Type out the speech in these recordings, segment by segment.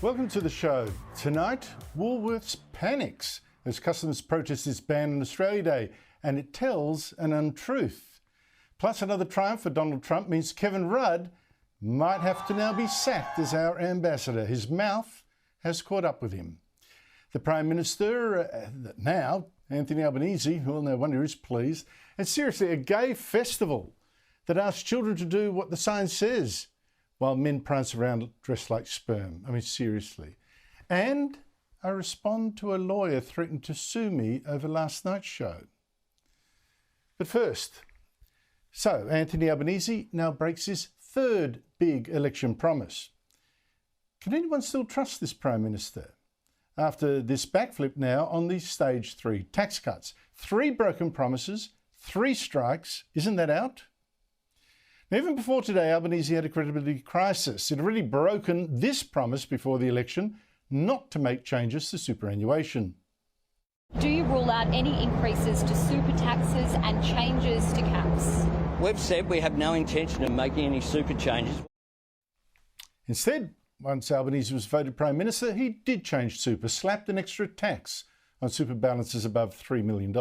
Welcome to the show. Tonight, Woolworths panics as customers protest its ban on Australia Day, and it tells an untruth. Plus, another triumph for Donald Trump means Kevin Rudd might have to now be sacked as our ambassador. His mouth has caught up with him. The Prime Minister, now, Anthony Albanese, who will no wonder is pleased, and seriously, a gay festival that asks children to do what the sign says, while men prance around dressed like sperm. I mean, seriously. And I respond to a lawyer threatened to sue me over last night's show. But first, so Anthony Albanese now breaks his third big election promise. Can anyone still trust this Prime Minister? After this backflip now on the stage 3 tax cuts. 3 broken promises, 3 strikes. Isn't that out? Now, even before today, Albanese had a credibility crisis. It had already broken this promise before the election not to make changes to superannuation. Do you rule out any increases to super taxes and changes to caps? We've said we have no intention of making any super changes. Instead, once Albanese was voted Prime Minister, he did change super, slapped an extra tax on super balances above $3 million.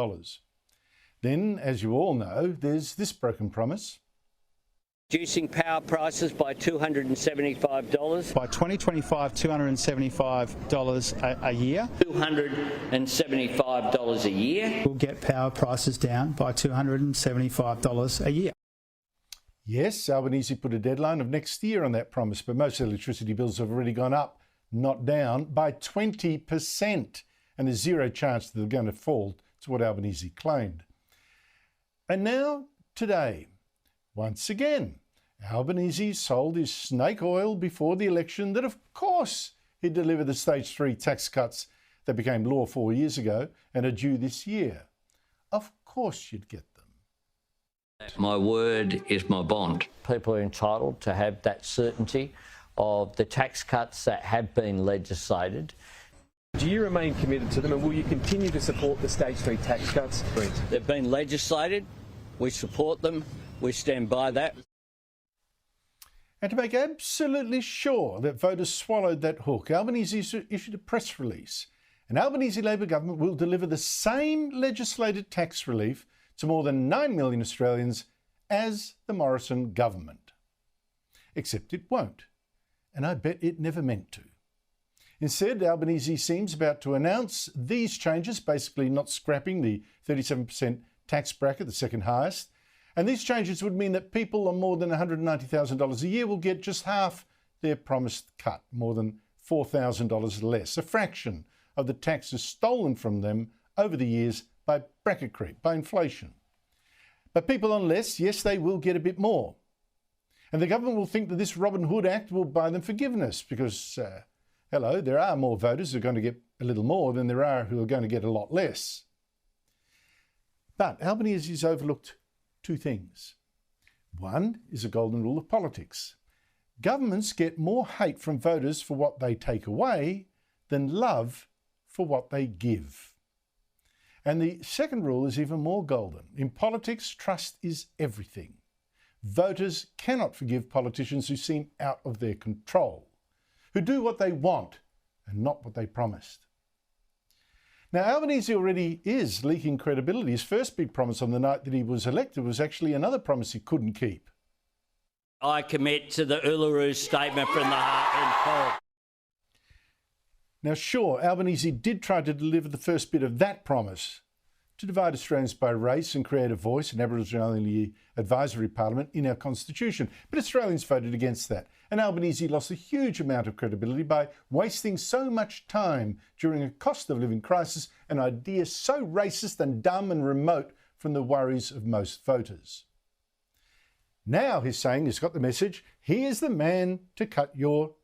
Then, as you all know, there's this broken promise. Reducing power prices by $275. By 2025, $275 a year. $275 a year. We'll get power prices down by $275 a year. Yes, Albanese put a deadline of next year on that promise, but most electricity bills have already gone up, not down, by 20%. And there's zero chance that they're going to fall to what Albanese claimed. And now, today, once again, Albanese sold his snake oil before the election that, of course, he'd deliver the stage 3 tax cuts that became law 4 years ago and are due this year. Of course you'd get them. My word is my bond. People are entitled to have that certainty of the tax cuts that have been legislated. Do you remain committed to them, and will you continue to support the stage 3 tax cuts? They've been legislated. We support them. We stand by that. And to make absolutely sure that voters swallowed that hook, Albanese issued a press release. An Albanese Labor government will deliver the same legislated tax relief to more than 9 million Australians as the Morrison government. Except it won't. And I bet it never meant to. Instead, Albanese seems about to announce these changes, basically not scrapping the 37% tax bracket, the second highest. And these changes would mean that people on more than $190,000 a year will get just half their promised cut, more than $4,000 less, a fraction of the taxes stolen from them over the years by bracket creep, by inflation. But people on less, yes, they will get a bit more. And the government will think that this Robin Hood Act will buy them forgiveness because, hello, there are more voters who are going to get a little more than there are who are going to get a lot less. But Albanese has overlooked 2 things. One is a golden rule of politics. Governments get more hate from voters for what they take away than love for what they give. And the second rule is even more golden. In politics, trust is everything. Voters cannot forgive politicians who seem out of their control, who do what they want and not what they promised. Now, Albanese already is leaking credibility. His first big promise on the night that he was elected was actually another promise he couldn't keep. I commit to the Uluru Statement from the Heart and Cold. Now, sure, Albanese did try to deliver the first bit of that promise, to divide Australians by race and create a voice in Aboriginal-only advisory parliament in our constitution. But Australians voted against that. And Albanese lost a huge amount of credibility by wasting so much time during a cost of living crisis, an idea so racist and dumb and remote from the worries of most voters. Now he's saying he's got the message, he is the man to cut your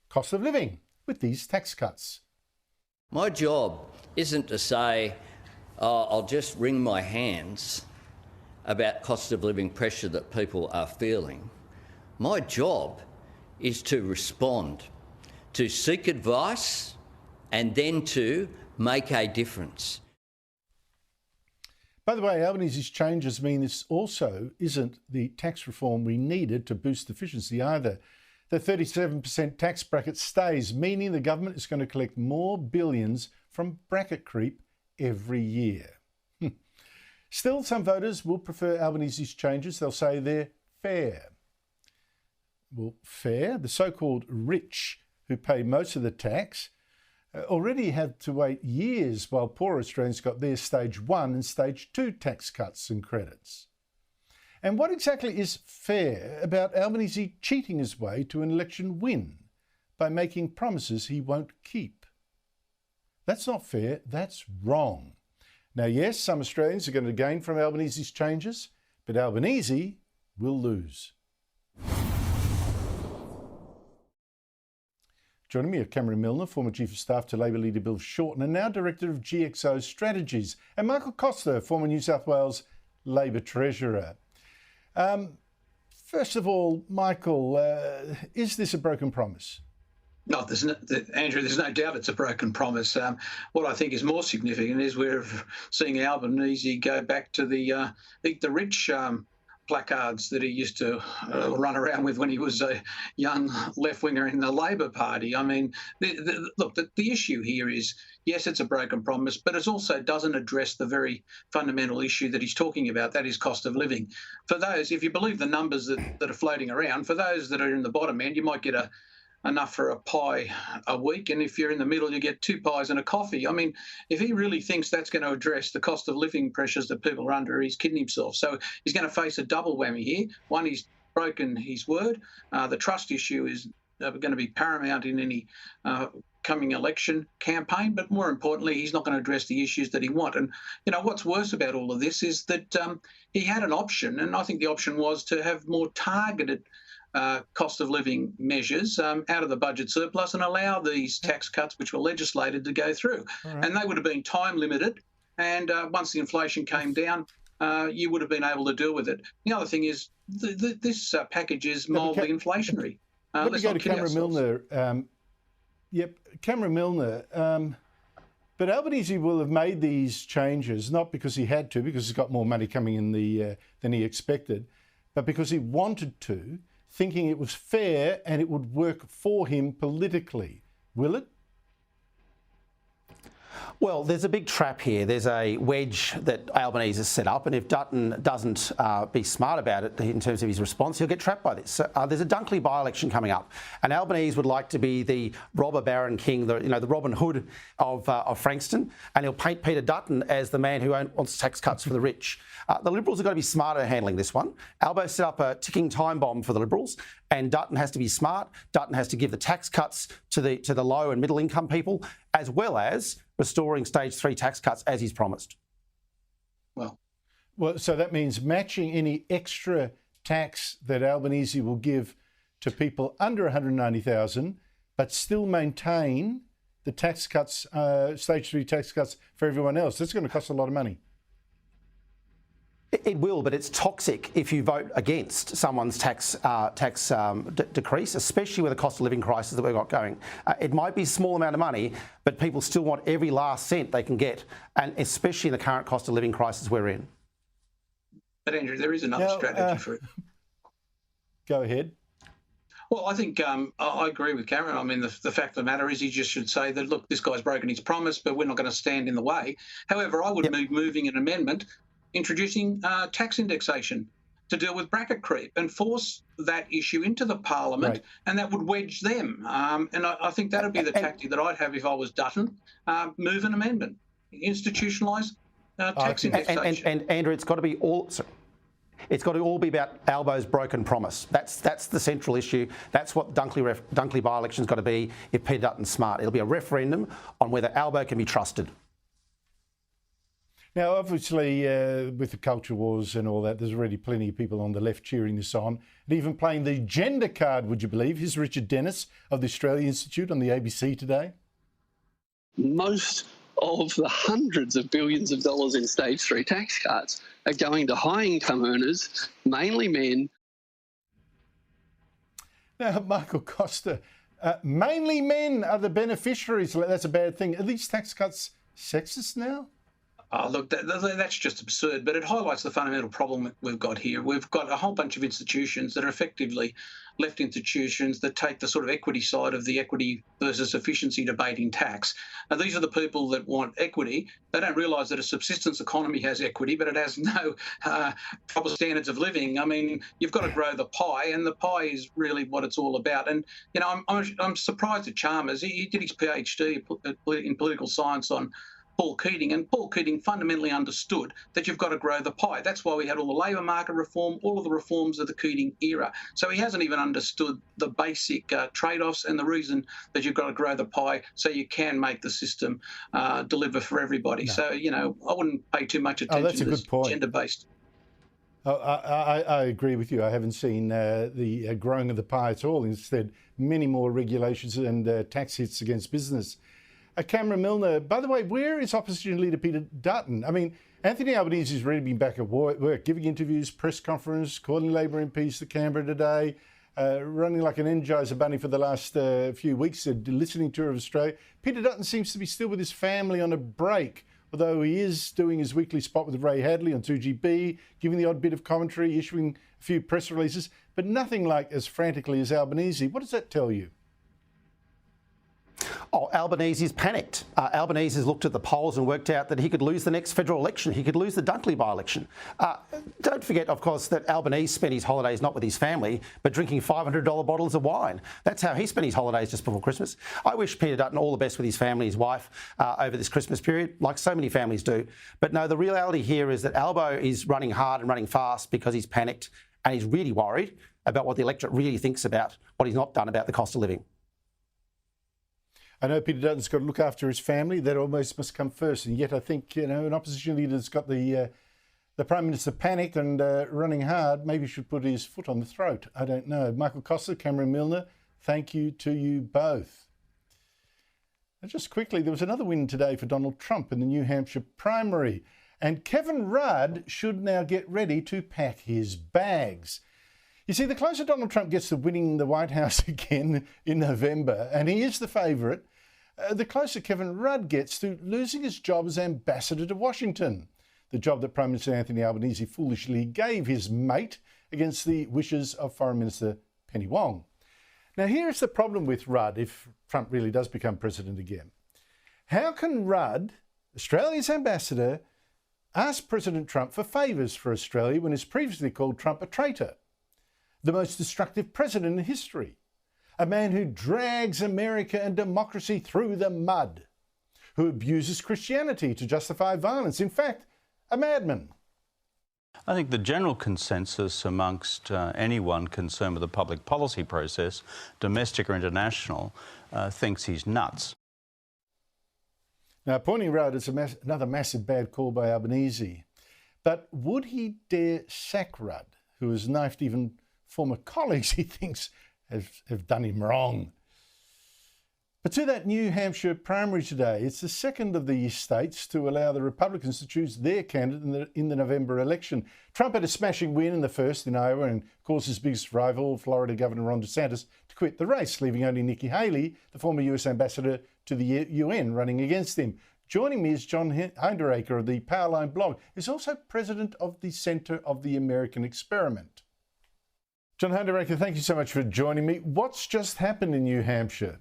cost of living with these tax cuts. My job isn't to say, oh, I'll just wring my hands about cost of living pressure that people are feeling. My job is to respond, to seek advice and then to make a difference. By the way, Albanese's changes mean this also isn't the tax reform we needed to boost efficiency either. the 37% tax bracket stays, meaning the government is going to collect more billions from bracket creep every year. Still, some voters will prefer Albanese's changes. They'll say they're fair. Well, fair? The so-called rich who pay most of the tax already had to wait years while poorer Australians got their stage 1 and stage 2 tax cuts and credits. And what exactly is fair about Albanese cheating his way to an election win by making promises he won't keep? That's not fair, that's wrong. Now, yes, some Australians are going to gain from Albanese's changes, but Albanese will lose. Joining me are Cameron Milner, former Chief of Staff to Labor leader Bill Shorten and now Director of GXO Strategies, and Michael Costa, former New South Wales Labor Treasurer. First of all, Michael, is this a broken promise? No, Andrew, there's no doubt it's a broken promise. What I think is more significant is we're seeing Albanese go back to the eat the rich placards that he used to run around with when he was a young left-winger in the Labor Party. I mean, the issue here is, yes, it's a broken promise, but it also doesn't address the very fundamental issue that he's talking about, that is cost of living. For those, if you believe the numbers that are floating around, for those that are in the bottom end, you might get enough for a pie a week, and if you're in the middle, you get 2 pies and a coffee. I mean, if he really thinks that's going to address the cost of living pressures that people are under, he's kidding himself. So he's going to face a double whammy here. One, he's broken his word. The trust issue is going to be paramount in any coming election campaign, but more importantly, he's not going to address the issues that he wants. And, you know, what's worse about all of this is that he had an option, and I think the option was to have more targeted cost of living measures out of the budget surplus and allow these tax cuts, which were legislated, to go through. Right. And they would have been time limited. And once the inflation came down, you would have been able to deal with it. The other thing is this package is mildly inflationary. Let me go to Cameron Milner. Cameron Milner. But Albanese will have made these changes not because he had to, because he's got more money coming in than he expected, but because he wanted to, thinking it was fair and it would work for him politically. Will it? Well, there's a big trap here. There's a wedge that Albanese has set up, and if Dutton doesn't be smart about it in terms of his response, he'll get trapped by this. So, there's a Dunkley by-election coming up, and Albanese would like to be the robber baron king, the Robin Hood of Frankston, and he'll paint Peter Dutton as the man who wants tax cuts for the rich. The Liberals have got to be smarter at handling this one. Albo set up a ticking time bomb for the Liberals, and Dutton has to be smart. Dutton has to give the tax cuts to the low and middle income people, as well as restoring stage 3 tax cuts as he's promised. Well, so that means matching any extra tax that Albanese will give to people under 190,000, but still maintain the tax cuts, stage 3 tax cuts for everyone else. That's going to cost a lot of money. It will, but it's toxic if you vote against someone's tax decrease, especially with the cost of living crisis that we've got going. It might be a small amount of money, but people still want every last cent they can get, and especially in the current cost of living crisis we're in. But Andrew, there is another strategy for it. Go ahead. Well, I think I agree with Cameron. I mean, the fact of the matter is he just should say that, look, this guy's broken his promise, but we're not going to stand in the way. However, I would be moving an amendment introducing tax indexation to deal with bracket creep and force that issue into the parliament, right, and that would wedge them. And I think that would be the tactic that I'd have if I was Dutton. Move an amendment, institutionalise tax indexation. And Andrew, it's got to be all. It's got to all be about Albo's broken promise. That's the central issue. That's what Dunkley by-election's got to be if Peter Dutton's smart. It'll be a referendum on whether Albo can be trusted. Now, obviously, with the culture wars and all that, there's already plenty of people on the left cheering this on, and even playing the gender card, would you believe? Here's Richard Dennis of the Australia Institute on the ABC today. Most of the hundreds of billions of dollars in stage 3 tax cuts are going to high-income earners, mainly men. Now, Michael Costa, mainly men are the beneficiaries. That's a bad thing. Are these tax cuts sexist now? Look, that's just absurd, but it highlights the fundamental problem that we've got here. We've got a whole bunch of institutions that are effectively left institutions that take the sort of equity side of the equity versus efficiency debate in tax. Now, these are the people that want equity. They don't realise that a subsistence economy has equity, but it has no proper standards of living. I mean, you've got to grow the pie, and the pie is really what it's all about. And, you know, I'm surprised at Chalmers. He did his PhD in political science on Paul Keating, and Paul Keating fundamentally understood that you've got to grow the pie. That's why we had all the labour market reform, all of the reforms of the Keating era. So he hasn't even understood the basic trade-offs and the reason that you've got to grow the pie so you can make the system deliver for everybody. No. So, you know, I wouldn't pay too much attention to this gender-based. I agree with you. I haven't seen the growing of the pie at all. Instead, many more regulations and tax hits against business. Cameron Milner, by the way, where is Opposition Leader Peter Dutton? I mean, Anthony Albanese has really been back at work, giving interviews, press conference, calling Labor MPs to Canberra today, running like an Energizer bunny for the last few weeks, a listening tour of Australia. Peter Dutton seems to be still with his family on a break, although he is doing his weekly spot with Ray Hadley on 2GB, giving the odd bit of commentary, issuing a few press releases, but nothing like as frantically as Albanese. What does that tell you? Oh, Albanese's panicked. Albanese has looked at the polls and worked out that he could lose the next federal election. He could lose the Dunkley by-election. Don't forget, of course, that Albanese spent his holidays not with his family, but drinking $500 bottles of wine. That's how he spent his holidays just before Christmas. I wish Peter Dutton all the best with his family, his wife, over this Christmas period, like so many families do. But no, the reality here is that Albo is running hard and running fast because he's panicked and he's really worried about what the electorate really thinks about what he's not done about the cost of living. I know Peter Dutton's got to look after his family. That almost must come first. And yet I think, you know, an opposition leader's got the Prime Minister panicked and running hard. Maybe should put his foot on the throat. I don't know. Michael Costa, Cameron Milner, thank you to you both. And just quickly, there was another win today for Donald Trump in the New Hampshire primary. And Kevin Rudd should now get ready to pack his bags. You see, the closer Donald Trump gets to winning the White House again in November, and he is the favourite, the closer Kevin Rudd gets to losing his job as ambassador to Washington, the job that Prime Minister Anthony Albanese foolishly gave his mate against the wishes of Foreign Minister Penny Wong. Now, here's the problem with Rudd if Trump really does become president again. How can Rudd, Australia's ambassador, ask President Trump for favours for Australia when he's previously called Trump a traitor, the most destructive president in history, a man who drags America and democracy through the mud, who abuses Christianity to justify violence, in fact, a madman? I think the general consensus amongst anyone concerned with the public policy process, domestic or international, thinks he's nuts. Now, appointing Rudd is another massive bad call by Albanese. But would he dare sack Rudd, who has knifed even former colleagues he thinks have done him wrong? But to that New Hampshire primary today, it's the second of the states to allow the Republicans to choose their candidate in the November election. Trump had a smashing win in the first in Iowa and caused his biggest rival, Florida Governor Ron DeSantis, to quit the race, leaving only Nikki Haley, the former US ambassador to the UN, running against him. Joining me is John Hinderaker of the Powerline blog, who's also president of the Centre of the American Experiment. John Hinderaker, thank you so much for joining me. What's just happened in New Hampshire?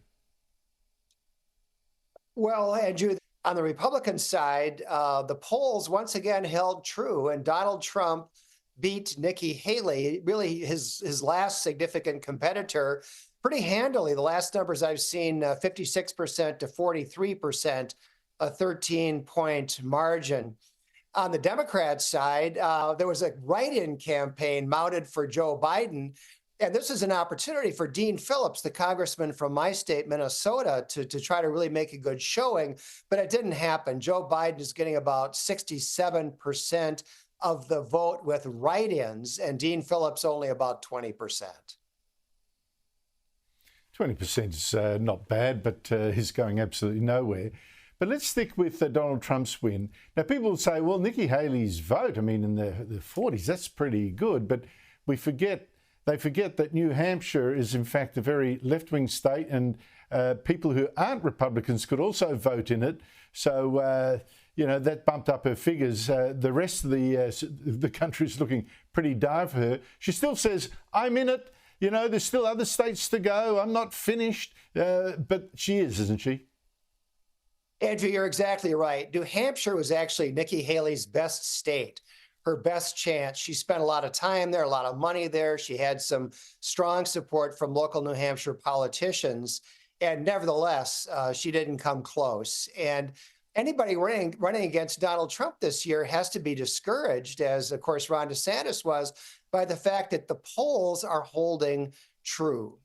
Well, Andrew, on the Republican side, the polls once again held true, and Donald Trump beat Nikki Haley, really his last significant competitor, pretty handily. The last numbers I've seen, 56% to 43%, a 13-point margin. On the Democrat side, there was a write-in campaign mounted for Joe Biden. And this is an opportunity for Dean Phillips, the congressman from my state, Minnesota, to try to really make a good showing. But it didn't happen. Joe Biden is getting about 67% of the vote with write-ins, and Dean Phillips only about 20%. 20% is not bad, but he's going absolutely nowhere. But let's stick with Donald Trump's win. Now, people will say, well, Nikki Haley's vote, I mean, in the 40s, that's pretty good. But they forget that New Hampshire is, in fact, a very left-wing state, and people who aren't Republicans could also vote in it. So, that bumped up her figures. The rest of the country is looking pretty dire for her. She still says, I'm in it. There's still other states to go. I'm not finished. But she is, isn't she? Andrew, you're exactly right. New Hampshire was actually Nikki Haley's best state, her best chance. She spent a lot of time there, a lot of money there. She had some strong support from local New Hampshire politicians. And nevertheless, she didn't come close. And anybody running against Donald Trump this year has to be discouraged, as, of course, Ron DeSantis was, by the fact that the polls are holding true.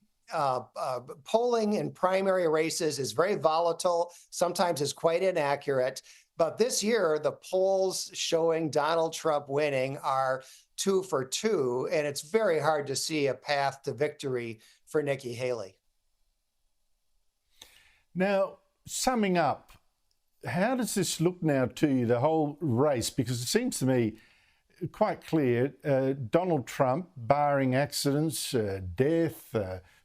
Polling in primary races is very volatile, sometimes is quite inaccurate. But this year, the polls showing Donald Trump winning are 2 for 2, and it's very hard to see a path to victory for Nikki Haley. Now, summing up, how does this look now to you, the whole race? Because it seems to me quite clear Donald Trump, barring accidents, death,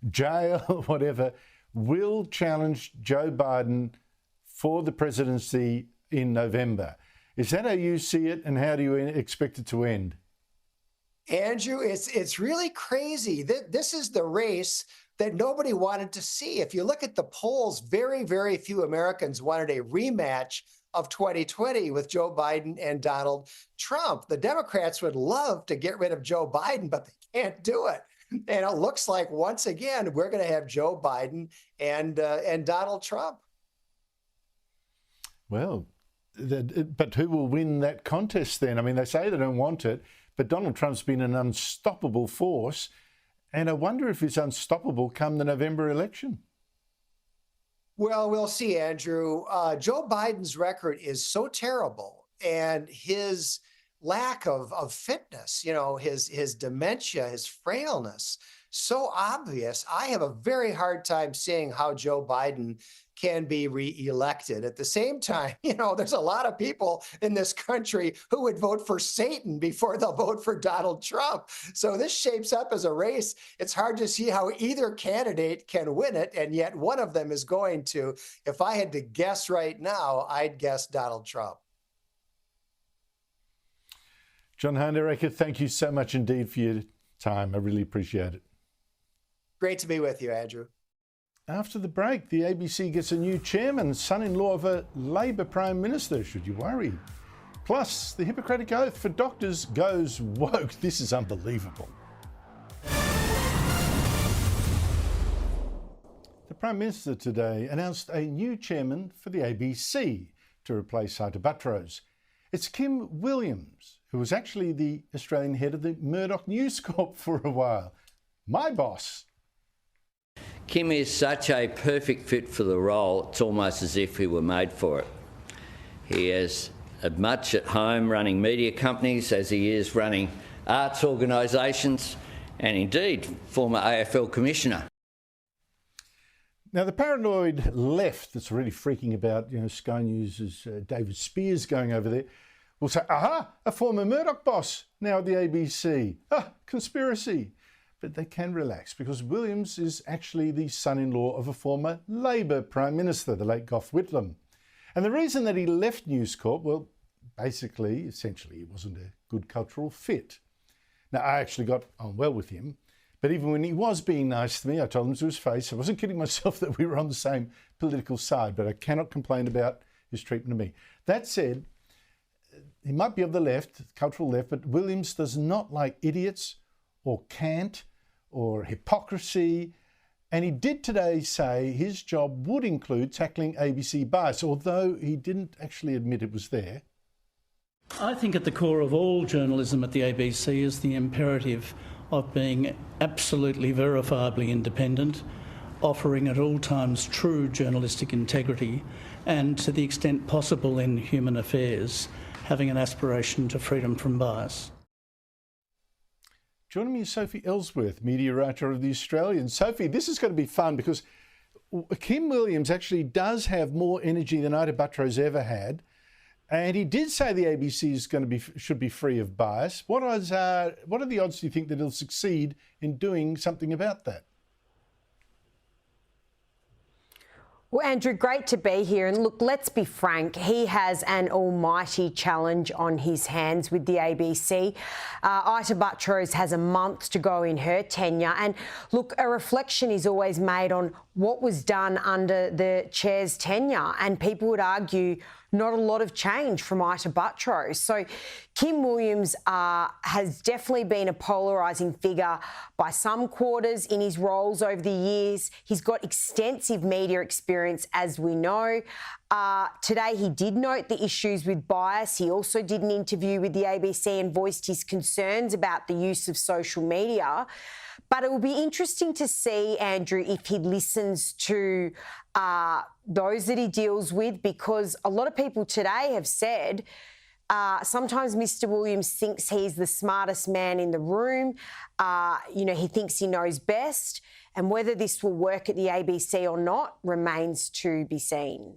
jail, whatever, will challenge Joe Biden for the presidency in November. Is that how you see it, and how do you expect it to end? Andrew, it's really crazy. This is the race that nobody wanted to see. If you look at the polls, very, very few Americans wanted a rematch of 2020 with Joe Biden and Donald Trump. The Democrats would love to get rid of Joe Biden, but they can't do it. And it looks like, once again, we're going to have Joe Biden and Donald Trump. Well, but who will win that contest then? I mean, they say they don't want it, but Donald Trump's been an unstoppable force. And I wonder if it's unstoppable come the November election. Well, we'll see, Andrew. Joe Biden's record is so terrible, and his lack of fitness, his dementia, his frailness, so obvious. I have a very hard time seeing how Joe Biden can be reelected. At the same time, there's a lot of people in this country who would vote for Satan before they'll vote for Donald Trump. So this shapes up as a race. It's hard to see how either candidate can win it, and yet one of them is going to. If I had to guess right now, I'd guess Donald Trump. John Hunderecker, thank you so much indeed for your time. I really appreciate it. Great to be with you, Andrew. After the break, the ABC gets a new chairman, son-in-law of a Labor Prime Minister. Should you worry? Plus, the Hippocratic Oath for doctors goes woke. This is unbelievable. The Prime Minister today announced a new chairman for the ABC to replace Hunter Buttrose. It's Kim Williams, who was actually the Australian head of the Murdoch News Corp for a while. My boss. Kim is such a perfect fit for the role, it's almost as if he were made for it. He is as much at home running media companies as he is running arts organisations, and indeed former AFL Commissioner. Now, the paranoid left that's really freaking about, Sky News' David Spears going over there, will say, aha, a former Murdoch boss now at the ABC. Conspiracy. But they can relax because Williams is actually the son-in-law of a former Labor Prime Minister, the late Gough Whitlam. And the reason that he left News Corp, well, essentially, it wasn't a good cultural fit. Now, I actually got on well with him, but even when he was being nice to me, I told him to his face, I wasn't kidding myself that we were on the same political side, but I cannot complain about his treatment of me. That said, he might be of the left, cultural left, but Williams does not like idiots or cant or hypocrisy. And he did today say his job would include tackling ABC bias, although he didn't actually admit it was there. I think at the core of all journalism at the ABC is the imperative of being absolutely verifiably independent, offering at all times true journalistic integrity, and to the extent possible in human affairs, having an aspiration to freedom from bias. Joining me is Sophie Ellsworth, media writer of The Australian. Sophie, this is going to be fun because Kim Williams actually does have more energy than Ita Buttrose ever had, and he did say the ABC is should be free of bias. What are the odds, do you think, that he'll succeed in doing something about that? Well, Andrew, great to be here. And look, let's be frank, he has an almighty challenge on his hands with the ABC. Ita Buttrose has a month to go in her tenure. And look, a reflection is always made on what was done under the chair's tenure. And people would argue not a lot of change from Ita Buttrose. So Kim Williams has definitely been a polarising figure by some quarters in his roles over the years. He's got extensive media experience, as we know. Today, he did note the issues with bias. He also did an interview with the ABC and voiced his concerns about the use of social media. But it will be interesting to see, Andrew, if he listens to those that he deals with, because a lot of people today have said sometimes Mr Williams thinks he's the smartest man in the room. He thinks he knows best. And whether this will work at the ABC or not remains to be seen.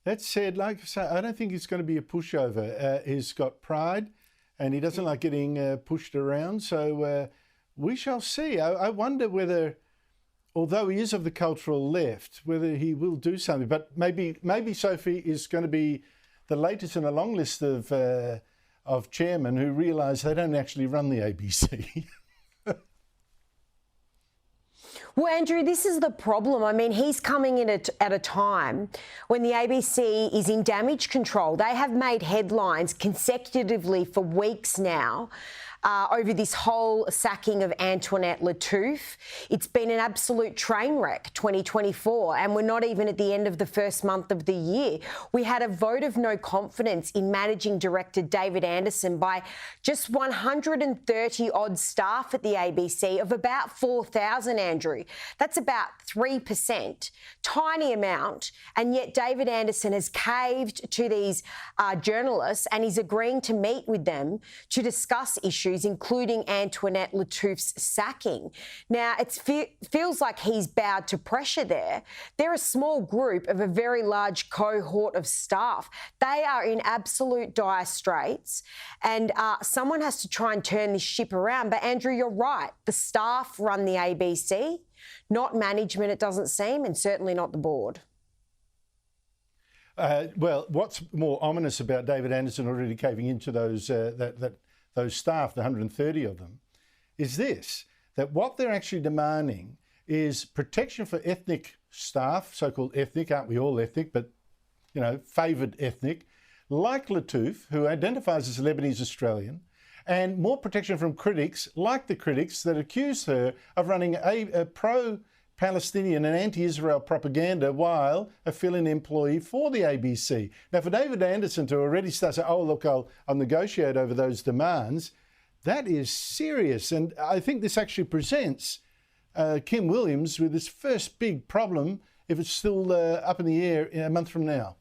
That said, like I say, I don't think it's going to be a pushover. He's got pride and he doesn't like getting pushed around. So we shall see. I wonder whether, although he is of the cultural left, whether he will do something. But maybe Sophie is going to be the latest in a long list of chairmen who realise they don't actually run the ABC. Well, Andrew, this is the problem. I mean, he's coming in at a time when the ABC is in damage control. They have made headlines consecutively for weeks now over this whole sacking of Antoinette Lattouf. It's been an absolute train wreck, 2024, and we're not even at the end of the first month of the year. We had a vote of no confidence in Managing Director David Anderson by just 130-odd staff at the ABC of about 4,000, Andrew. That's about 3%, tiny amount, and yet David Anderson has caved to these journalists and he's agreeing to meet with them to discuss issues, including Antoinette Lattouf's sacking. Now, it feels like he's bowed to pressure there. They're a small group of a very large cohort of staff. They are in absolute dire straits, and someone has to try and turn this ship around. But, Andrew, you're right. The staff run the ABC, not management, it doesn't seem, and certainly not the board. Well, what's more ominous about David Anderson already caving into those those staff, the 130 of them, is this, that what they're actually demanding is protection for ethnic staff, so-called ethnic, aren't we all ethnic, but, favoured ethnic, like Lattouf, who identifies as Lebanese Australian, and more protection from critics, like the critics that accuse her of running a pro-Palestinian and anti-Israel propaganda while a fill-in employee for the ABC. Now, for David Anderson to already start saying, oh, look, I'll negotiate over those demands, that is serious. And I think this actually presents Kim Williams with his first big problem if it's still up in the air a month from now.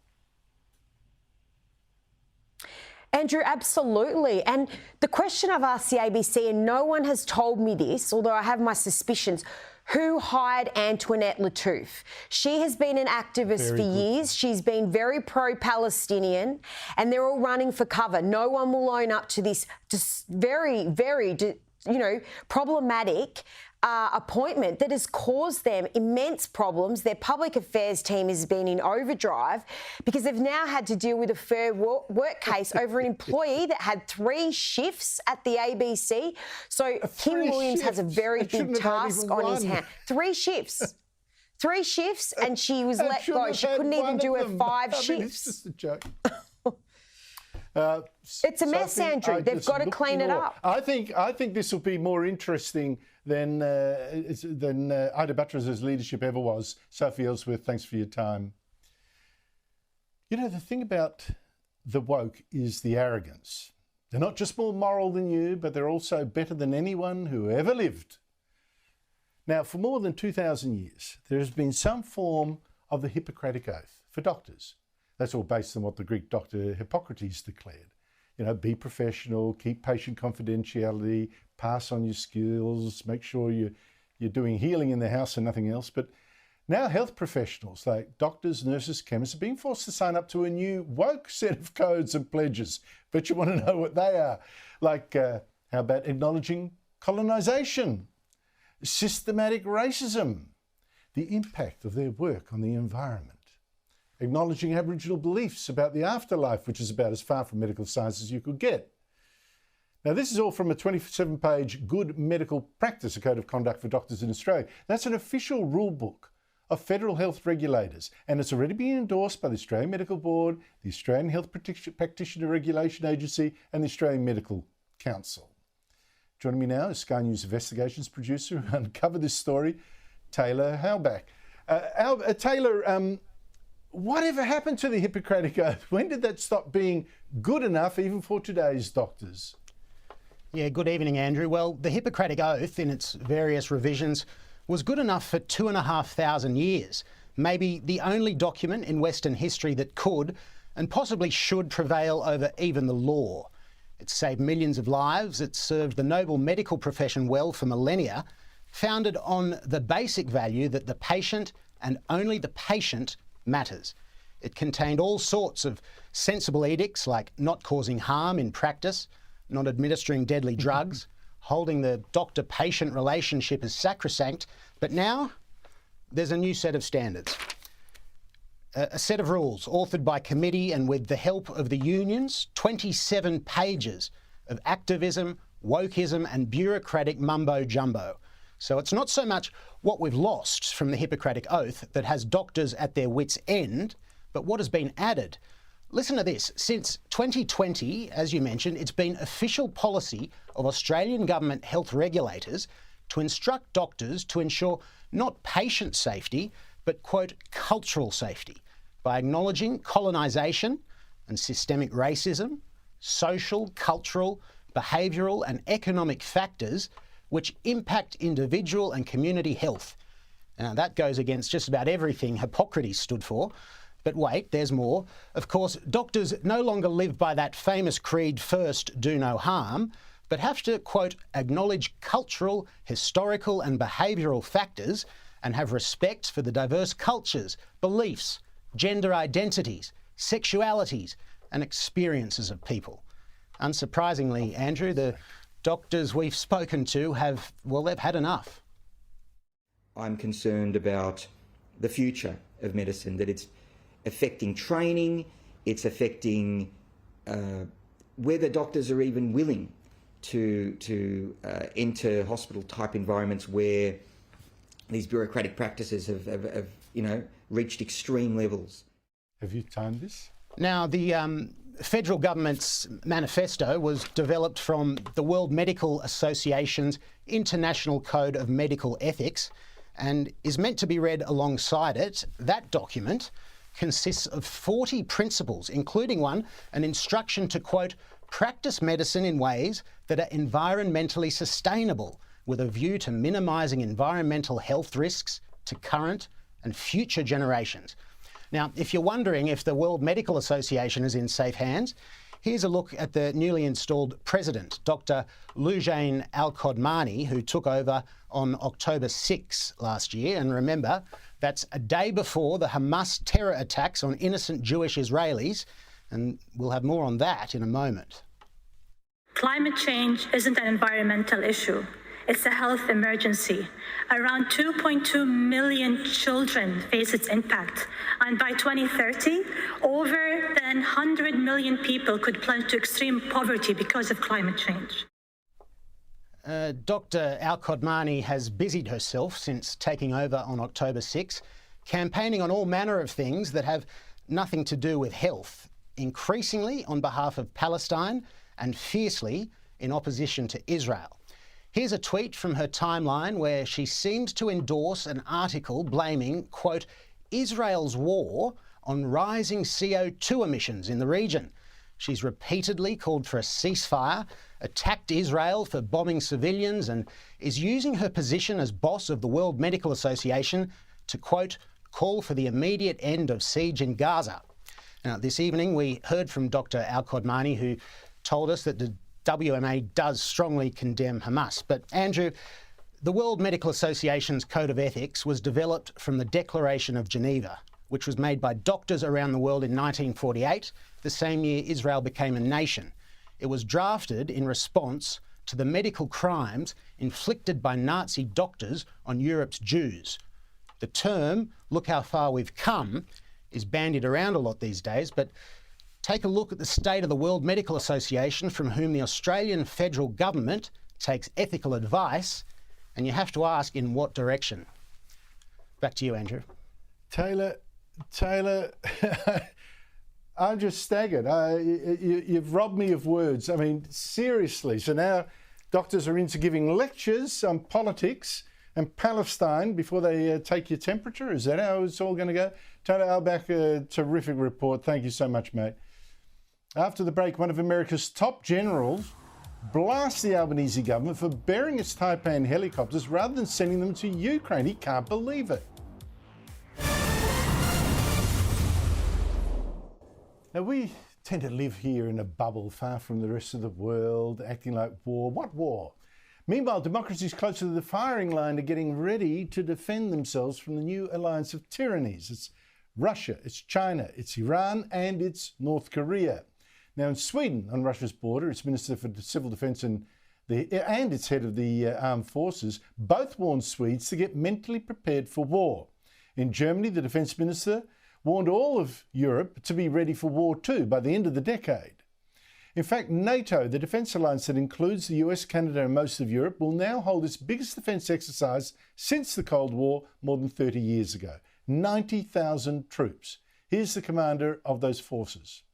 Andrew, absolutely. And the question I've asked the ABC, and no one has told me this, although I have my suspicions, who hired Antoinette Lattouf? She has been an activist for years. She's been very pro-Palestinian, and they're all running for cover. No one will own up to this just very, very, problematic appointment that has caused them immense problems. Their public affairs team has been in overdrive because they've now had to deal with a fair work case over an employee that had 3 shifts at the ABC. So Kim Williams has a very big task on his hand. 3 shifts. 3 shifts, and she was let go. She couldn't even do her 5 shifts. It's just a joke. It's a mess, Andrew. They've got to clean it up. I think this will be more interesting than Ita Buttrose's leadership ever was. Sophie Ellsworth, thanks for your time. The thing about the woke is the arrogance. They're not just more moral than you, but they're also better than anyone who ever lived. Now, for more than 2,000 years, there has been some form of the Hippocratic Oath for doctors. That's all based on what the Greek doctor Hippocrates declared. Be professional, keep patient confidentiality, pass on your skills, make sure you're doing healing in the house and nothing else. But now health professionals like doctors, nurses, chemists are being forced to sign up to a new woke set of codes and pledges. But you want to know what they are. Like, how about acknowledging colonisation, systematic racism, the impact of their work on the environment, acknowledging Aboriginal beliefs about the afterlife, which is about as far from medical science as you could get. Now, this is all from a 27-page Good Medical Practice, a code of conduct for doctors in Australia. That's an official rule book of federal health regulators, and it's already been endorsed by the Australian Medical Board, the Australian Health Practitioner Regulation Agency, and the Australian Medical Council. Joining me now is Sky News Investigations producer who uncovered this story, Taylor Halbach. Taylor, whatever happened to the Hippocratic Oath? When did that stop being good enough even for today's doctors? Yeah, good evening, Andrew. Well, the Hippocratic Oath, in its various revisions, was good enough for 2,500 years, maybe the only document in Western history that could and possibly should prevail over even the law. It saved millions of lives, it served the noble medical profession well for millennia, founded on the basic value that the patient and only the patient matters. It contained all sorts of sensible edicts like not causing harm in practice, not administering deadly drugs, holding the doctor-patient relationship as sacrosanct, but now there's a new set of standards. A set of rules authored by committee and with the help of the unions, 27 pages of activism, wokeism and bureaucratic mumbo-jumbo. So it's not so much what we've lost from the Hippocratic Oath that has doctors at their wits' end, but what has been added. Listen to this. Since 2020, as you mentioned, it's been official policy of Australian government health regulators to instruct doctors to ensure not patient safety, but, quote, cultural safety by acknowledging colonisation and systemic racism, social, cultural, behavioural and economic factors which impact individual and community health. Now, that goes against just about everything Hippocrates stood for. But wait, there's more. Of course, doctors no longer live by that famous creed, first, do no harm, but have to, quote, acknowledge cultural, historical and behavioural factors and have respect for the diverse cultures, beliefs, gender identities, sexualities and experiences of people. Unsurprisingly, Andrew, the doctors we've spoken to have, well, they've had enough. I'm concerned about the future of medicine, that it's affecting training, it's affecting whether doctors are even willing to enter hospital-type environments where these bureaucratic practices have reached extreme levels. Have you timed this? Now, the federal government's manifesto was developed from the World Medical Association's International Code of Medical Ethics and is meant to be read alongside it. That document consists of 40 principles, including an instruction to, quote, practice medicine in ways that are environmentally sustainable with a view to minimising environmental health risks to current and future generations. Now, if you're wondering if the World Medical Association is in safe hands, here's a look at the newly installed president, Dr. Loujain Al-Qodmani, who took over on October 6 last year. And remember, that's a day before the Hamas terror attacks on innocent Jewish Israelis. And we'll have more on that in a moment. Climate change isn't an environmental issue. It's a health emergency. Around 2.2 million children face its impact. And by 2030, over 100 million people could plunge to extreme poverty because of climate change. Dr. Al-Qodmani has busied herself since taking over on October 6, campaigning on all manner of things that have nothing to do with health, increasingly on behalf of Palestine and fiercely in opposition to Israel. Here's a tweet from her timeline where she seemed to endorse an article blaming, quote, Israel's war on rising CO2 emissions in the region. She's repeatedly called for a ceasefire, attacked Israel for bombing civilians, and is using her position as boss of the World Medical Association to, quote, call for the immediate end of siege in Gaza. Now, this evening we heard from Dr. Al-Qodmani, who told us that the WMA does strongly condemn Hamas. But Andrew, the World Medical Association's Code of Ethics was developed from the Declaration of Geneva, which was made by doctors around the world in 1948, the same year Israel became a nation. It was drafted in response to the medical crimes inflicted by Nazi doctors on Europe's Jews. The term, look how far we've come, is bandied around a lot these days, but take a look at the state of the World Medical Association, from whom the Australian federal government takes ethical advice, and you have to ask, in what direction? Back to you, Andrew. Taylor, I'm just staggered. You've robbed me of words. I mean, seriously. So now doctors are into giving lectures on politics and Palestine before they take your temperature? Is that how it's all going to go? Taylor Albach, a terrific report. Thank you so much, mate. After the break, one of America's top generals blasts the Albanese government for burying its Taipan helicopters rather than sending them to Ukraine. He can't believe it. Now, we tend to live here in a bubble far from the rest of the world, acting like war. What war? Meanwhile, democracies closer to the firing line are getting ready to defend themselves from the new alliance of tyrannies. It's Russia, it's China, it's Iran, and it's North Korea. Now, in Sweden, on Russia's border, its Minister for Civil Defence and its head of the armed forces both warned Swedes to get mentally prepared for war. In Germany, the Defence Minister warned all of Europe to be ready for war too by the end of the decade. In fact, NATO, the defence alliance that includes the US, Canada and most of Europe, will now hold its biggest defence exercise since the Cold War more than 30 years ago. 90,000 troops. Here's the commander of those forces.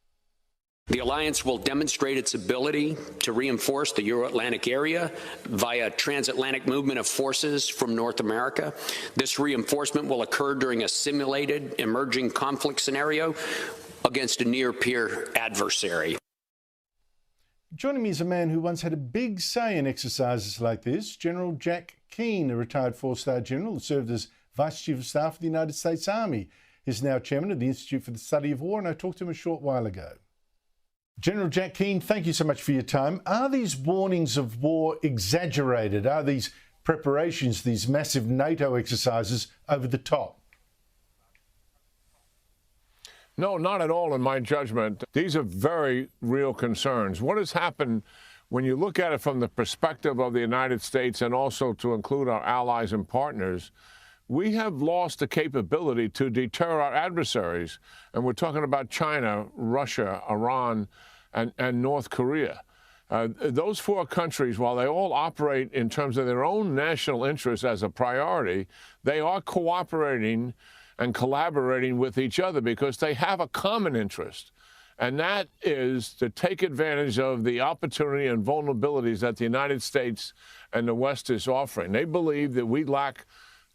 The alliance will demonstrate its ability to reinforce the Euro-Atlantic area via transatlantic movement of forces from North America. This reinforcement will occur during a simulated emerging conflict scenario against a near-peer adversary. Joining me is a man who once had a big say in exercises like this, General Jack Keane, a retired four-star general who served as Vice Chief of Staff of the United States Army. He's now chairman of the Institute for the Study of War, and I talked to him a short while ago. General Jack Keane, thank you so much for your time. Are these warnings of war exaggerated? Are these preparations, these massive NATO exercises, over the top? No, not at all in my judgment. These are very real concerns. What has happened when you look at it from the perspective of the United States and also to include our allies and partners, we have lost the capability to deter our adversaries. And we're talking about China, Russia, Iran, and North Korea. Those four countries, while they all operate in terms of their own national interests as a priority, they are cooperating and collaborating with each other because they have a common interest. And that is to take advantage of the opportunity and vulnerabilities that the United States and the West is offering. They believe that we lack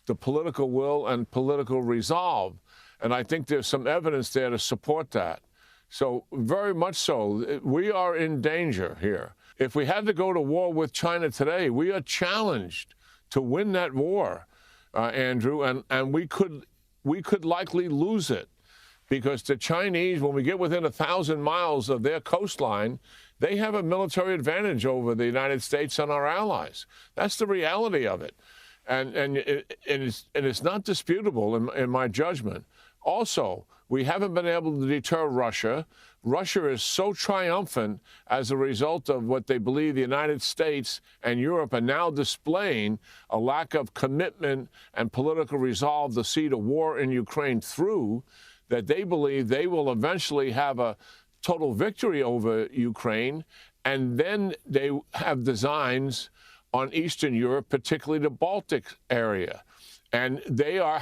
the political will and political resolve. And I think there's some evidence there to support that. So very much so, we are in danger here. If we had to go to war with China today, we are challenged to win that war, Andrew, and we could likely lose it because the Chinese, when we get within 1,000 miles of their coastline, they have a military advantage over the United States and our allies. That's the reality of it. And it's not disputable in my judgment. Also, we haven't been able to deter Russia. Russia is so triumphant as a result of what they believe the United States and Europe are now displaying, a lack of commitment and political resolve to see the war in Ukraine through, that they believe they will eventually have a total victory over Ukraine. And then they have designs on Eastern Europe, particularly the Baltic area. And they are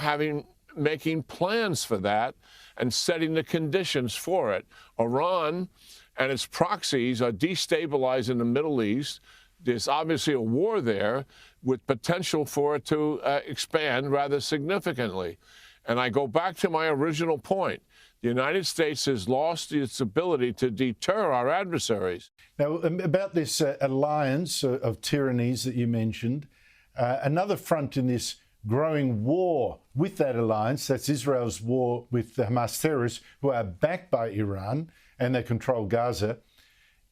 making plans for that and setting the conditions for it. Iran and its proxies are destabilizing the Middle East. There's obviously a war there with potential for it to expand rather significantly. And I go back to my original point. The United States has lost its ability to deter our adversaries. Now, about this alliance of tyrannies that you mentioned, another front in this growing war with that alliance, that's Israel's war with the Hamas terrorists who are backed by Iran and they control Gaza.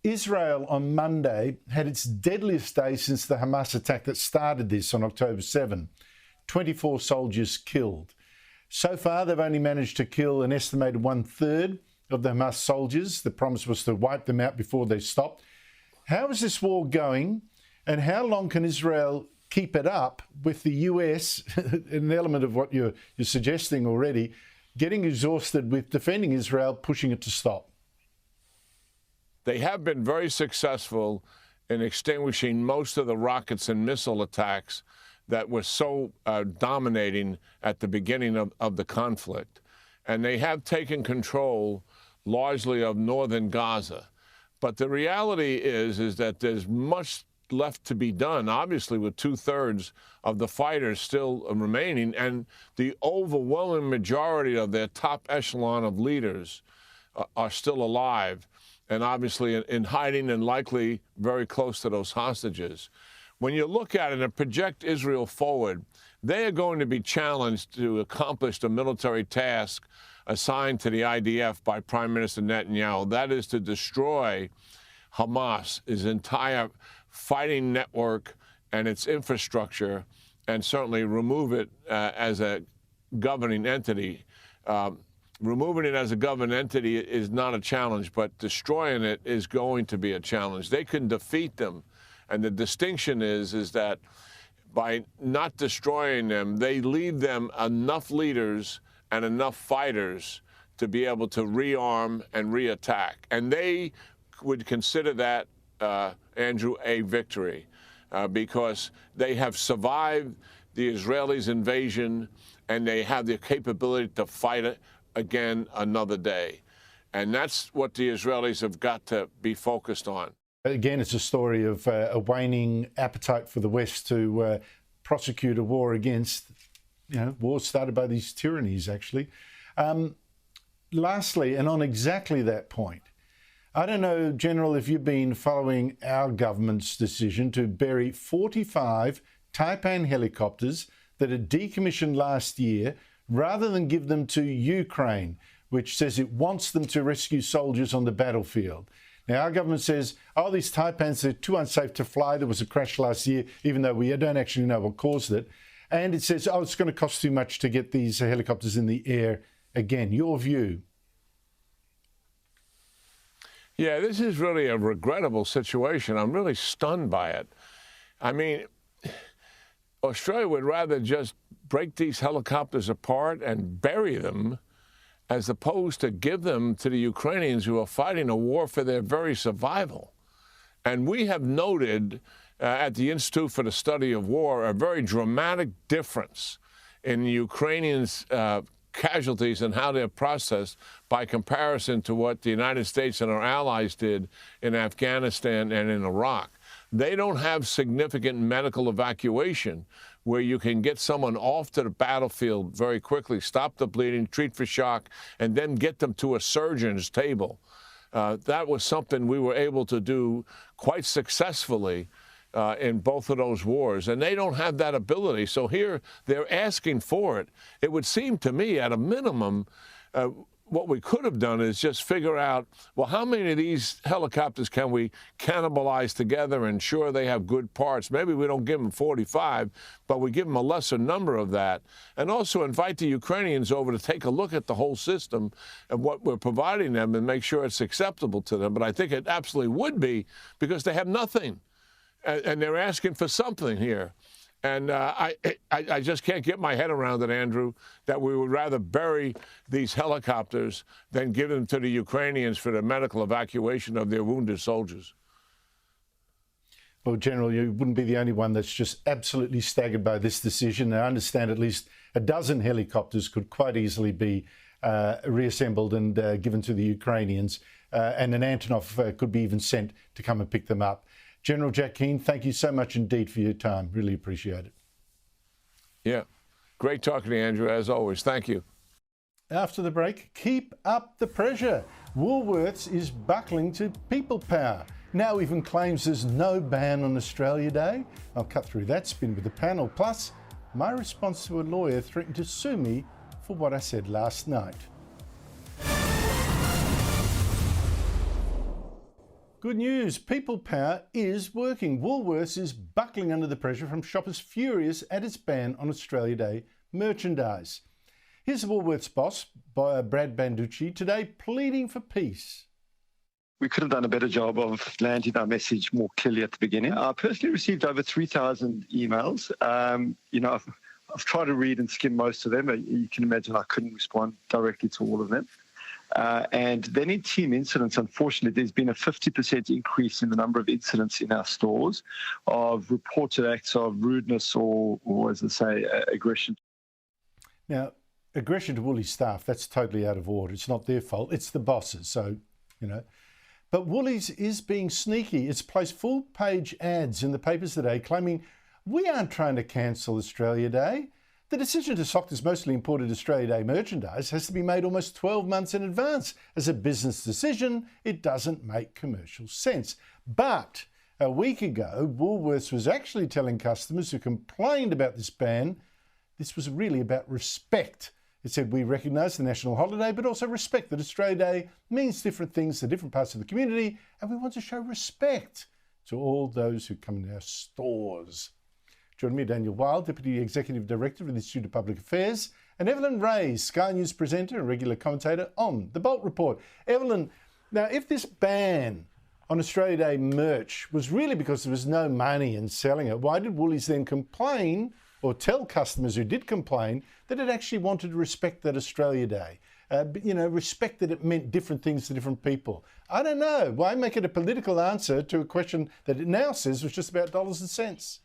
Israel on Monday had its deadliest day since the Hamas attack that started this on October 7. 24 soldiers killed. So far, they've only managed to kill an estimated 1/3 of the Hamas soldiers. The promise was to wipe them out before they stopped. How is this war going, and how long can Israel keep it up with the US, an element of what you're suggesting already, getting exhausted with defending Israel, pushing it to stop? They have been very successful in extinguishing most of the rockets and missile attacks that were so dominating at the beginning of the conflict. And they have taken control largely of northern Gaza. But the reality is that there's much left to be done, obviously, with 2/3 of the fighters still remaining, and the overwhelming majority of their top echelon of leaders are still alive, and obviously in hiding and likely very close to those hostages. When you look at it and project Israel forward, they are going to be challenged to accomplish the military task assigned to the IDF by Prime Minister Netanyahu. That is to destroy Hamas, his entire fighting network and its infrastructure, and certainly remove it as a governing entity. Removing it as a governing entity is not a challenge, but destroying it is going to be a challenge. They can defeat them. And the distinction is that by not destroying them, they leave them enough leaders and enough fighters to be able to rearm and reattack. And they would consider that, Andrew, a victory because they have survived the Israelis' invasion and they have the capability to fight it again another day. And that's what the Israelis have got to be focused on. Again, it's a story of a waning appetite for the West to prosecute a war against, wars started by these tyrannies, actually. Lastly, and on exactly that point, I don't know, General, if you've been following our government's decision to bury 45 Taipan helicopters that are decommissioned last year rather than give them to Ukraine, which says it wants them to rescue soldiers on the battlefield. Now, our government says, these Taipans are too unsafe to fly. There was a crash last year, even though we don't actually know what caused it. And it says, it's going to cost too much to get these helicopters in the air again. Your view? Yeah, this is really a regrettable situation. I'm really stunned by it. I mean, Australia would rather just break these helicopters apart and bury them as opposed to give them to the Ukrainians who are fighting a war for their very survival. And we have noted at the Institute for the Study of War a very dramatic difference in the Ukrainians' casualties and how they're processed by comparison to what the United States and our allies did in Afghanistan and in Iraq. They don't have significant medical evacuation where you can get someone off to the battlefield very quickly, stop the bleeding, treat for shock, and then get them to a surgeon's table. That was something we were able to do quite successfully in both of those wars, and they don't have that ability. So here they're asking for it. It would seem to me, at a minimum, what we could have done is just figure out, well, how many of these helicopters can we cannibalize together and ensure they have good parts? Maybe we don't give them 45, but we give them a lesser number of that. And also invite the Ukrainians over to take a look at the whole system and what we're providing them and make sure it's acceptable to them. But I think it absolutely would be, because they have nothing. And they're asking for something here. And I just can't get my head around it, Andrew, that we would rather bury these helicopters than give them to the Ukrainians for the medical evacuation of their wounded soldiers. Well, General, you wouldn't be the only one that's just absolutely staggered by this decision. I understand at least a dozen helicopters could quite easily be reassembled and given to the Ukrainians, and an Antonov could be even sent to come and pick them up. General Jack Keane, thank you so much indeed for your time. Really appreciate it. Yeah. Great talking to you, Andrew, as always. Thank you. After the break, keep up the pressure. Woolworths is buckling to people power. Now even claims there's no ban on Australia Day. I'll cut through that spin with the panel. Plus, my response to a lawyer threatened to sue me for what I said last night. Good news, people power is working. Woolworths is buckling under the pressure from shoppers furious at its ban on Australia Day merchandise. Here's the Woolworths boss, Brad Banducci, today pleading for peace. we could have done a better job of landing our message more clearly at the beginning. I personally received over 3,000 emails. I've tried to read and skim most of them. You can imagine I couldn't respond directly to all of them. And then in team incidents, unfortunately, there's been a 50% increase in the number of incidents in our stores of reported acts of rudeness or as I say, aggression. Now, aggression to Woolies staff, that's totally out of order. It's not their fault. It's the bosses. So, But Woolies is being sneaky. It's placed full-page ads in the papers today claiming we aren't trying to cancel Australia Day. The decision to stock this mostly imported Australia Day merchandise has to be made almost 12 months in advance. As a business decision, it doesn't make commercial sense. But a week ago, Woolworths was actually telling customers who complained about this ban, this was really about respect. It said, we recognise the national holiday, but also respect that Australia Day means different things to different parts of the community, and we want to show respect to all those who come into our stores. Joining me, Daniel Wild, Deputy Executive Director of the Institute of Public Affairs, and Evelyn Reyes, Sky News presenter and regular commentator on The Bolt Report. Evelyn, now if this ban on Australia Day merch was really because there was no money in selling it, why did Woolies then complain or tell customers who did complain that it actually wanted to respect that Australia Day? Respect that it meant different things to different people. I don't know. Why make it a political answer to a question that it now says was just about dollars and cents?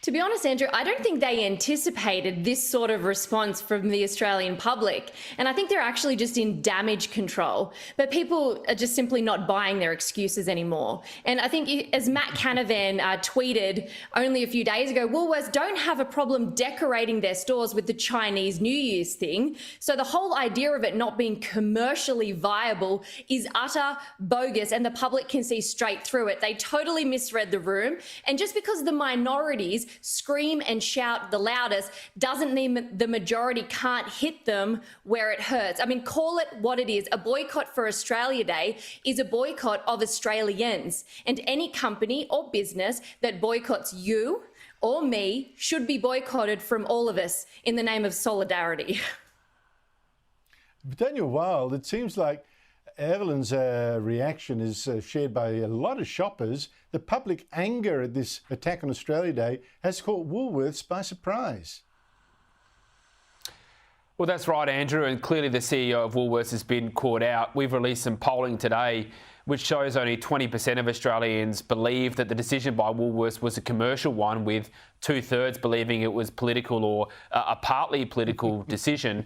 To be honest, Andrew, I don't think they anticipated this sort of response from the Australian public. And I think they're actually just in damage control. But people are just simply not buying their excuses anymore. And I think, as Matt Canavan tweeted only a few days ago, Woolworths don't have a problem decorating their stores with the Chinese New Year's thing. So the whole idea of it not being commercially viable is utter bogus, and the public can see straight through it. They totally misread the room. And just because the minorities scream and shout the loudest doesn't mean the majority can't hit them where it hurts. I mean, call it what it is. A boycott for Australia Day is a boycott of Australians, and any company or business that boycotts you or me should be boycotted from all of us in the name of solidarity. But Daniel Wild, it seems like Evelyn's reaction is shared by a lot of shoppers. The public anger at this attack on Australia Day has caught Woolworths by surprise. Well, that's right, Andrew, and clearly the CEO of Woolworths has been caught out. We've released some polling today which shows only 20% of Australians believe that the decision by Woolworths was a commercial one, with 2/3 believing it was political or a partly political decision,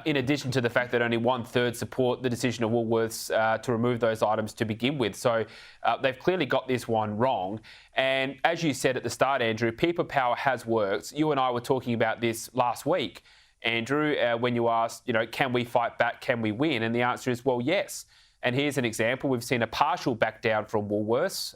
in addition to the fact that only 1/3 support the decision of Woolworths to remove those items to begin with. So they've clearly got this one wrong. And as you said at the start, Andrew, people power has worked. You and I were talking about this last week, Andrew, when you asked, can we fight back? Can we win? And the answer is, well, yes. And here's an example. We've seen a partial back down from Woolworths,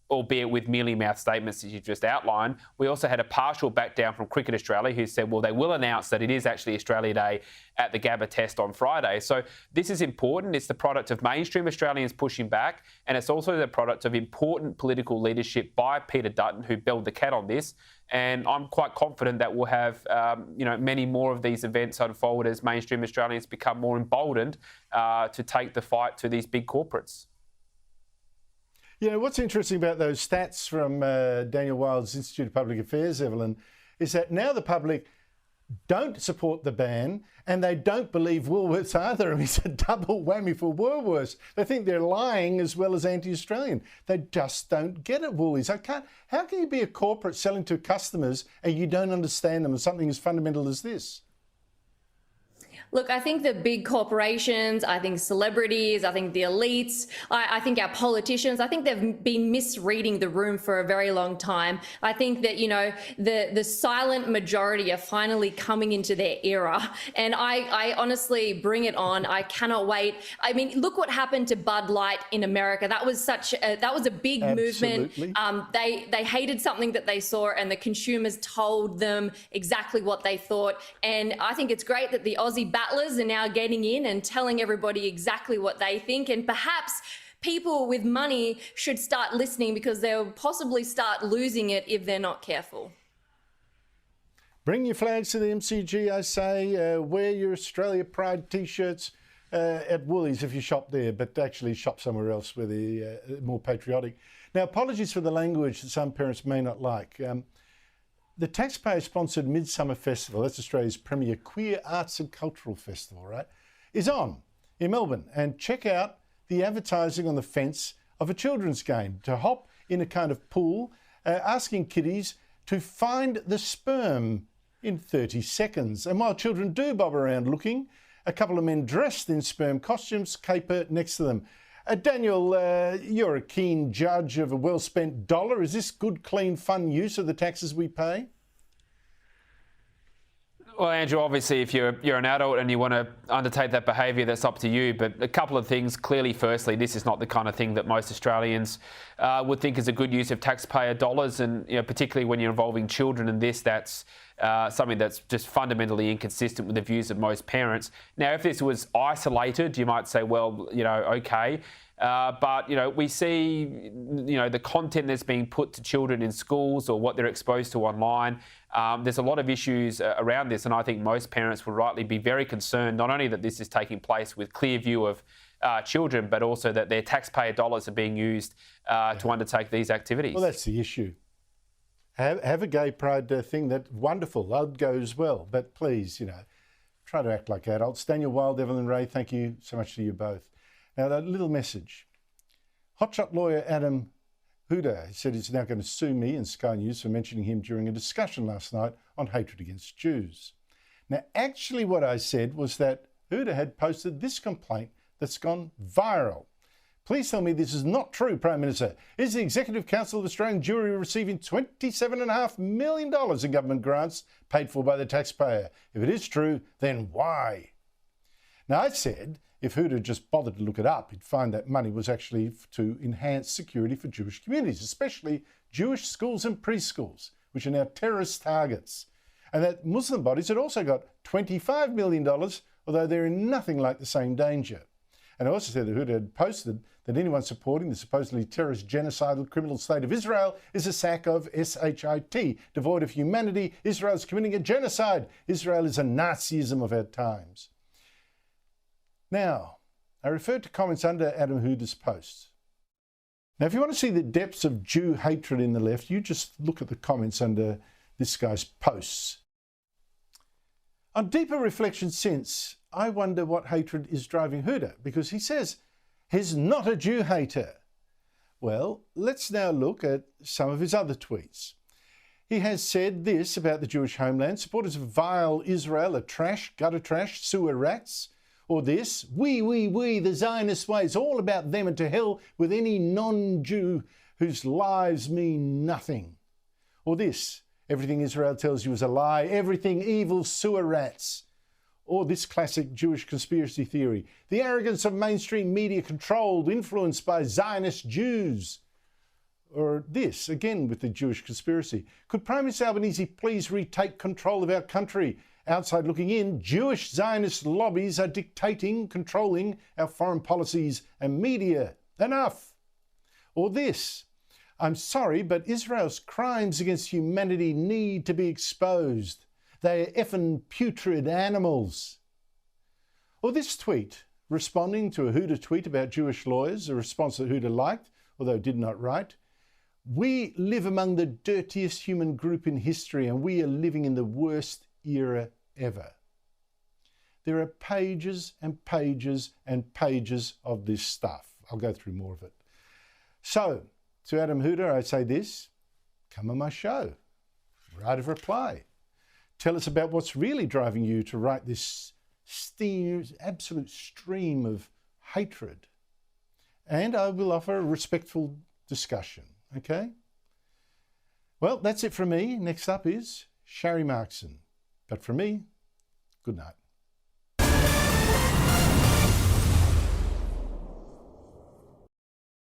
albeit with mealy-mouthed statements as you just outlined. We also had a partial back down from Cricket Australia, who said, well, they will announce that it is actually Australia Day at the Gabba test on Friday. So this is important. It's the product of mainstream Australians pushing back, and it's also the product of important political leadership by Peter Dutton, who belled the cat on this. And I'm quite confident that we'll have, many more of these events unfold as mainstream Australians become more emboldened to take the fight to these big corporates. What's interesting about those stats from Daniel Wild's Institute of Public Affairs, Evelyn, is that now the public don't support the ban and they don't believe Woolworths either. I mean, it's a double whammy for Woolworths. They think they're lying as well as anti-Australian. They just don't get it, Woolies. How can you be a corporate selling to customers and you don't understand them as something as fundamental as this? Look, I think the big corporations, I think celebrities, I think the elites, I think our politicians, I think they've been misreading the room for a very long time. I think that, the silent majority are finally coming into their era. And I honestly, bring it on. I cannot wait. I mean, look what happened to Bud Light in America. That was a big movement. They hated something that they saw, and the consumers told them exactly what they thought. And I think it's great that the Aussie battlers are now getting in and telling everybody exactly what they think, and perhaps people with money should start listening, because they'll possibly start losing it if they're not careful. Bring your flags to the MCG, I say. Wear your Australia Pride T-shirts. at Woolies if you shop there, but actually shop somewhere else where they're more patriotic. Now, apologies for the language that some parents may not like. The taxpayer-sponsored Midsummer Festival, that's Australia's premier queer arts and cultural festival, right, is on in Melbourne. And check out the advertising on the fence of a children's game to hop in a kind of pool, asking kiddies to find the sperm in 30 seconds. And while children do bob around looking, a couple of men dressed in sperm costumes caper next to them. Daniel, you're a keen judge of a well-spent dollar. Is this good, clean, fun use of the taxes we pay? Well, Andrew, obviously, if you're an adult and you want to undertake that behaviour, that's up to you. But a couple of things. Clearly, firstly, this is not the kind of thing that most Australians would think is a good use of taxpayer dollars. And particularly when you're involving children in this, that's something that's just fundamentally inconsistent with the views of most parents. Now, if this was isolated, you might say, well, okay. But we see, the content that's being put to children in schools or what they're exposed to online. There's a lot of issues around this, and I think most parents would rightly be very concerned, not only that this is taking place with clear view of children, but also that their taxpayer dollars are being used to undertake these activities. Well, that's the issue. Have a gay pride thing, that's wonderful. I'd go as well. But please, try to act like adults. Daniel Wild, Evelyn Ray, thank you so much to you both. Now, that little message. Hotshot lawyer Adam Huda said he's now going to sue me and Sky News for mentioning him during a discussion last night on hatred against Jews. Now, actually what I said was that Huda had posted this complaint that's gone viral. Please tell me this is not true, Prime Minister. Is the Executive Council of Australian Jewry receiving $27.5 million in government grants paid for by the taxpayer? If it is true, then why? Now, I said if Huda just bothered to look it up, he'd find that money was actually to enhance security for Jewish communities, especially Jewish schools and preschools, which are now terrorist targets. And that Muslim bodies had also got $25 million, although they're in nothing like the same danger. And I also said that Huda had posted that anyone supporting the supposedly terrorist genocidal criminal state of Israel is a sack of shit, devoid of humanity. Israel is committing a genocide. Israel is a Nazism of our times. Now, I referred to comments under Adam Huda's posts. Now, if you want to see the depths of Jew hatred in the left, you just look at the comments under this guy's posts. On deeper reflection since, I wonder what hatred is driving Huda, because he says he's not a Jew hater. Well, let's now look at some of his other tweets. He has said this about the Jewish homeland: supporters of vile Israel are trash, gutter trash, sewer rats. Or this, we, the Zionist way, it's all about them, and to hell with any non-Jew whose lives mean nothing. Or this, everything Israel tells you is a lie, everything evil, sewer rats. Or this classic Jewish conspiracy theory, the arrogance of mainstream media controlled, influenced by Zionist Jews. Or this, again with the Jewish conspiracy, could Prime Minister Albanese please retake control of our country? Outside looking in, Jewish Zionist lobbies are dictating, controlling our foreign policies and media. Enough. Or this, I'm sorry, but Israel's crimes against humanity need to be exposed. They are effing putrid animals. Or this tweet, responding to a Huda tweet about Jewish lawyers, a response that Huda liked, although did not write. We live among the dirtiest human group in history, and we are living in the worst era ever. There are pages and pages and pages of this stuff. I'll go through more of it. So, to Adam Huda, I say this: come on my show, write a reply. Tell us about what's really driving you to write this absolute stream of hatred. And I will offer a respectful discussion, okay? Well, that's it from me. Next up is Sharry Markson. But for me, good night.